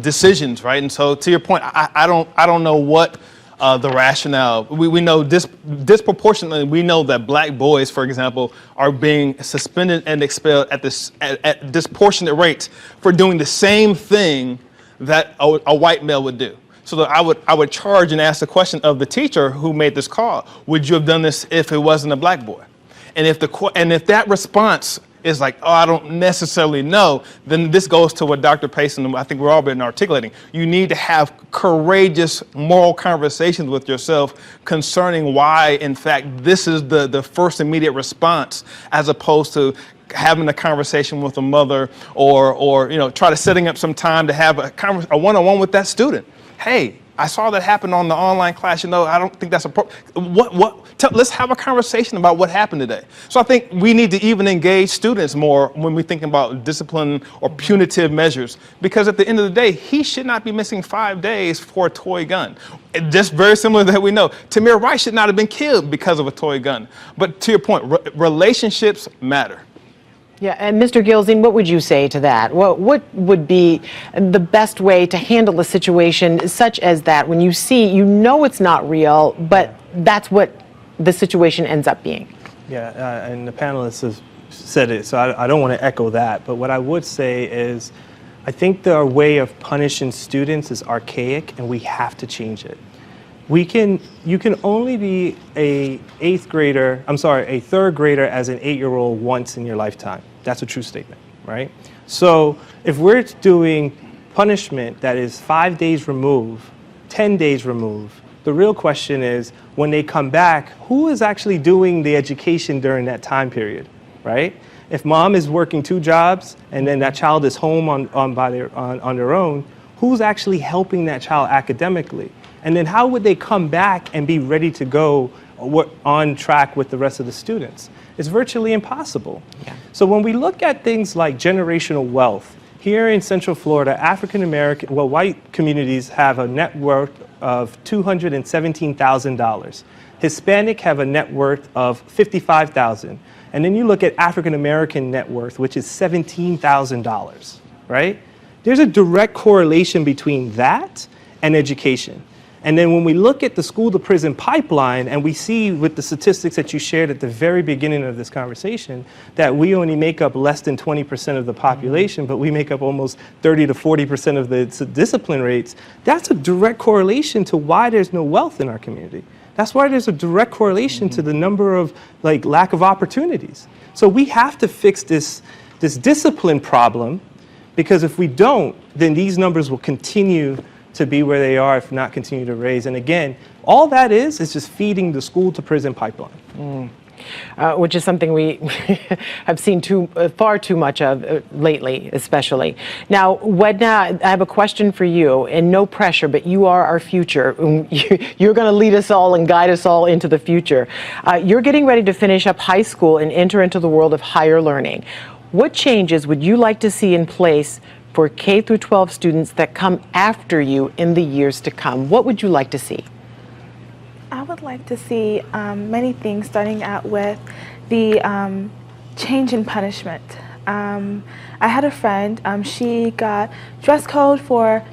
decisions, right? And so, to your point, I don't know what the rationale. We know disproportionately. We know that black boys, for example, are being suspended and expelled at disproportionate rates for doing the same thing that a white male would do. So that I would charge and ask the question of the teacher who made this call: would you have done this if it wasn't a black boy? And if that response is like, oh, I don't necessarily know, then this goes to what Dr. Payson, I think we're all been articulating. You need to have courageous moral conversations with yourself concerning why, in fact, this is the first immediate response, as opposed to having a conversation with a mother or try to setting up some time to have a one-on-one with that student. Hey, I saw that happen on the online class. I don't think that's appropriate. Let's have a conversation about what happened today. So I think we need to even engage students more when we think about discipline or punitive measures, because at the end of the day, he should not be missing 5 days for a toy gun. Just very similar that we know Tamir Rice should not have been killed because of a toy gun. But to your point, relationships matter.
Yeah, and Mr. Gilzine, what would you say to that? What would be the best way to handle a situation such as that when you it's not real, but that's what the situation ends up being?
Yeah, and the panelists have said it, so I don't want to echo that. But what I would say is, I think the way of punishing students is archaic, and we have to change it. You can only be a third grader as an 8-year-old once in your lifetime. That's a true statement, right? So if we're doing punishment that is 5 days removed 10 days removed. The real question is, when they come back, who is actually doing the education during that time period, right? If mom is working 2 jobs and then that child is home on their own, who's actually helping that child academically? And then how would they come back and be ready to go on track with the rest of the students? It's virtually impossible. Yeah. So when we look at things like generational wealth, here in Central Florida, white communities have a net worth of $217,000. Hispanic have a net worth of $55,000. And then you look at African American net worth, which is $17,000, right? There's a direct correlation between that and education. And then when we look at the school to prison pipeline, and we see with the statistics that you shared at the very beginning of this conversation, that we only make up less than 20% of the population, but we make up almost 30 to 40% of the discipline rates, that's a direct correlation to why there's no wealth in our community. That's why there's a direct correlation to the number of lack of opportunities. So we have to fix this discipline problem, because if we don't, then these numbers will continue to be where they are, if not continue to raise. And again, all that is just feeding the school to prison pipeline.
Which is something we have seen far too much of lately, especially. Now, Wedna, I have a question for you, and no pressure, but you are our future. You're going to lead us all and guide us all into the future. You're getting ready to finish up high school and enter into the world of higher learning. What changes would you like to see in place for K through 12 students that come after you in the years to come? What would you like to see?
I would like to see many things, starting out with the change in punishment. I had a friend, she got dress code for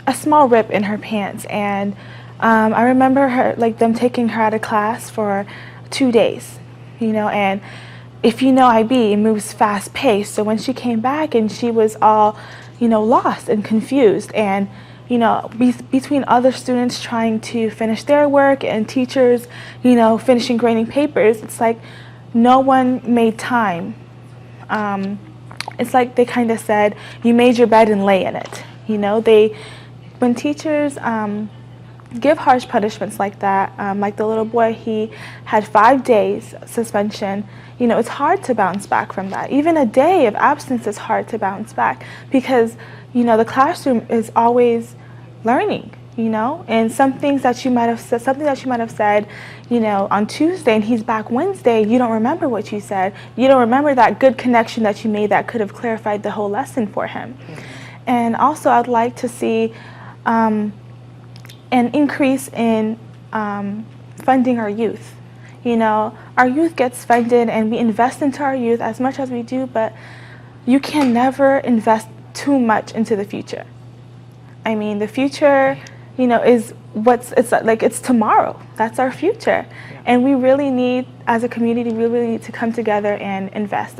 a small rip in her pants, and I remember them taking her out of class for 2 days, and if you know IB, it moves fast paced. So when she came back and she was all, lost and confused, and between other students trying to finish their work and teachers, finishing grading papers, it's like no one made time. It's like they kind of said, you made your bed and lay in it. When teachers give harsh punishments like that, like the little boy, he had 5 days suspension. It's hard to bounce back from that. Even a day of absence is hard to bounce back, because the classroom is always learning, and something that you might have said, on Tuesday, and he's back Wednesday, you don't remember what you said. You don't remember that good connection that you made that could have clarified the whole lesson for him. And also, I'd like to see an increase in funding our youth. Our youth gets funded, and we invest into our youth as much as we do, but you can never invest too much into the future. I mean, the future, is it's tomorrow. That's our future. Yeah. And we really need, as a community, we really need to come together and invest.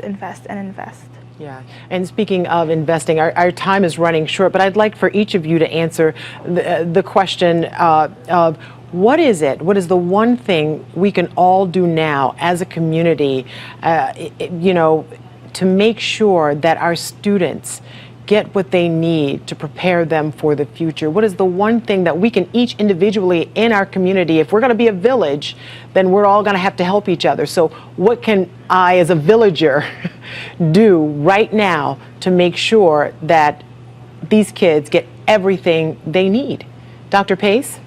Yeah, and speaking of investing, our time is running short, but I'd like for each of you to answer the question of what is the one thing we can all do now as a community, to make sure that our students get what they need to prepare them for the future? What is the one thing that we can each individually in our community, if we're going to be a village, then we're all going to have to help each other. So what can I, as a villager, do right now to make sure that these kids get everything they need? Dr. Pace?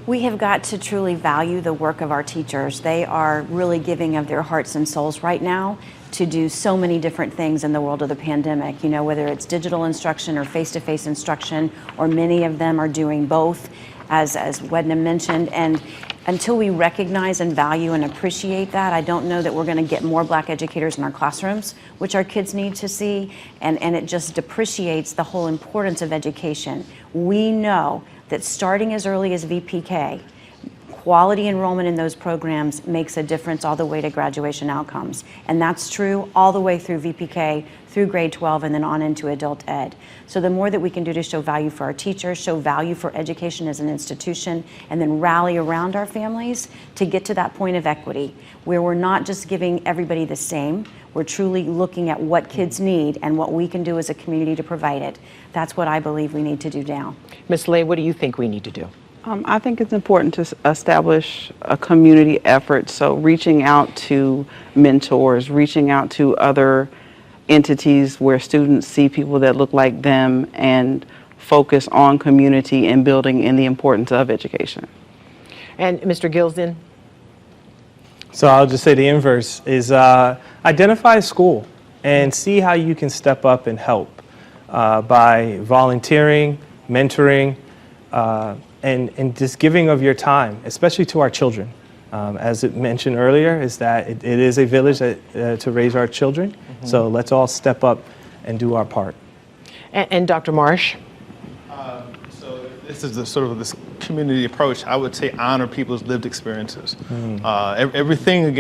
We have got to truly value the work of our teachers. They are really giving of their hearts and souls right now to do so many different things in the world of the pandemic, whether it's digital instruction or face-to-face instruction, or many of them are doing both, as Wedna mentioned. And until we recognize and value and appreciate that, I don't know that we're going to get more Black educators in our classrooms, which our kids need to see, and it just depreciates the whole importance of education. We know that starting as early as VPK, quality enrollment in those programs makes a difference all the way to graduation outcomes. And that's true all the way through VPK, through grade 12, and then on into adult ed. So the more that we can do to show value for our teachers, show value for education as an institution, and then rally around our families to get to that point of equity, where we're not just giving everybody the same, We're truly looking at what kids need and what we can do as a community to provide it. That's what I believe we need to do now.
Ms. Lay, what do you think we need to do?
I think it's important to establish a community effort, so reaching out to mentors, reaching out to other entities where students see people that look like them, and focus on community and building in the importance of education.
And Mr. Gilsden?
So I'll just say the inverse is identify a school and see how you can step up and help by volunteering, mentoring, and just giving of your time, especially to our children. As it mentioned earlier, is that it is a village to raise our children. So let's all step up and do our part.
And Dr. Marsh?
So this is the sort of this community approach. I would say honor people's lived experiences. Everything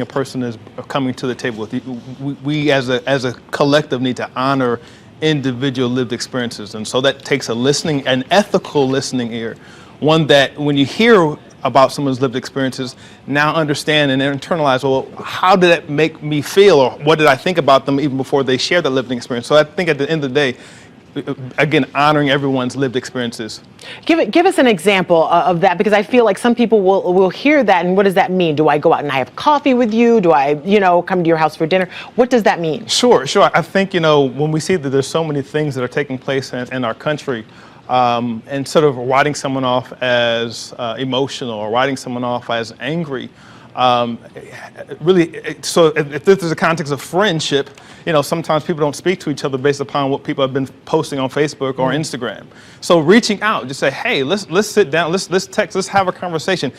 a person is coming to the table with, we as a collective need to honor individual lived experiences. And so that takes an ethical listening ear, one that when you hear about someone's lived experiences, now understand and internalize, well, how did that make me feel, or what did I think about them even before they share that lived experience? So I think at the end of the day, again, honoring everyone's lived experiences.
Give us an example of that, because I feel like some people will hear that, and what does that mean? Do I go out and I have coffee with you? Do I, come to your house for dinner? What does that mean?
Sure. I think, when we see that there's so many things that are taking place in our country, and sort of writing someone off as emotional or writing someone off as angry, really, so if this is a context of friendship, sometimes people don't speak to each other based upon what people have been posting on Facebook or Instagram. So reaching out, just say, hey, let's sit down, let's text, let's have a conversation.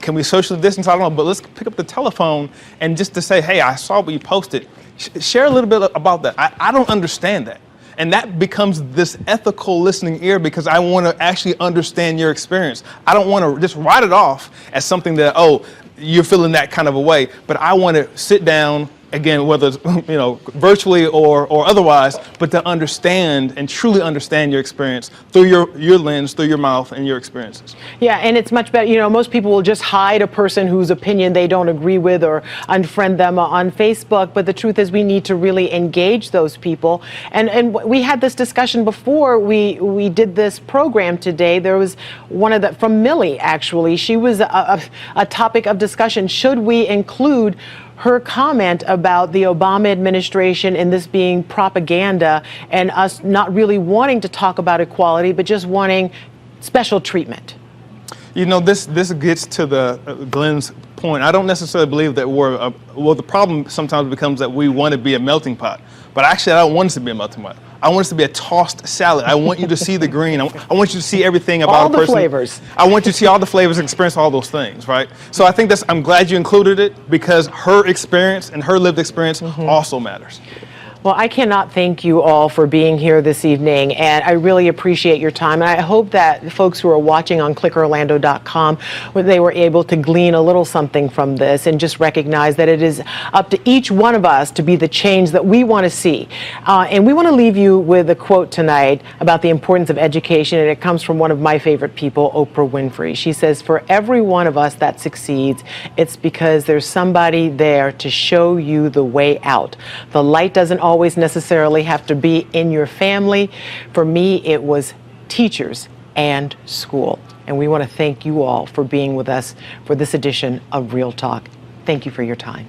Can we socially distance? I don't know, but let's pick up the telephone and just to say, hey, I saw what you posted. Share a little bit about that. I don't understand that. And that becomes this ethical listening ear, because I want to actually understand your experience. I don't want to just write it off as something that, oh, you're feeling that kind of a way, but I want to sit down, again, whether it's virtually or otherwise, but to understand and truly understand your experience through your lens, through your mouth and your experiences.
Yeah, and it's much better. Most people will just hide a person whose opinion they don't agree with or unfriend them on Facebook. But the truth is, we need to really engage those people. And we had this discussion before we did this program today. There was one from Millie, actually. She was a topic of discussion. Should we include her comment about the Obama administration and this being propaganda, and us not really wanting to talk about equality, but just wanting special treatment?
This gets to Glenn's point. I don't necessarily believe that the problem sometimes becomes that we want to be a melting pot. But actually, I don't want us to be a melting pot. I want us to be a tossed salad. I want you to see the green. I want you to see everything about
all
a person.
All the flavors.
I want you to see all the flavors and experience all those things, right? So I think I'm glad you included it, because her experience and her lived experience also matters.
Well, I cannot thank you all for being here this evening, and I really appreciate your time. And I hope that folks who are watching on clickorlando.com, they were able to glean a little something from this and just recognize that it is up to each one of us to be the change that we want to see. And we want to leave you with a quote tonight about the importance of education, and it comes from one of my favorite people, Oprah Winfrey. She says, "For every one of us that succeeds, it's because there's somebody there to show you the way out. The light doesn't always necessarily have to be in your family. For me, it was teachers and school." And we want to thank you all for being with us for this edition of Real Talk. Thank you for your time.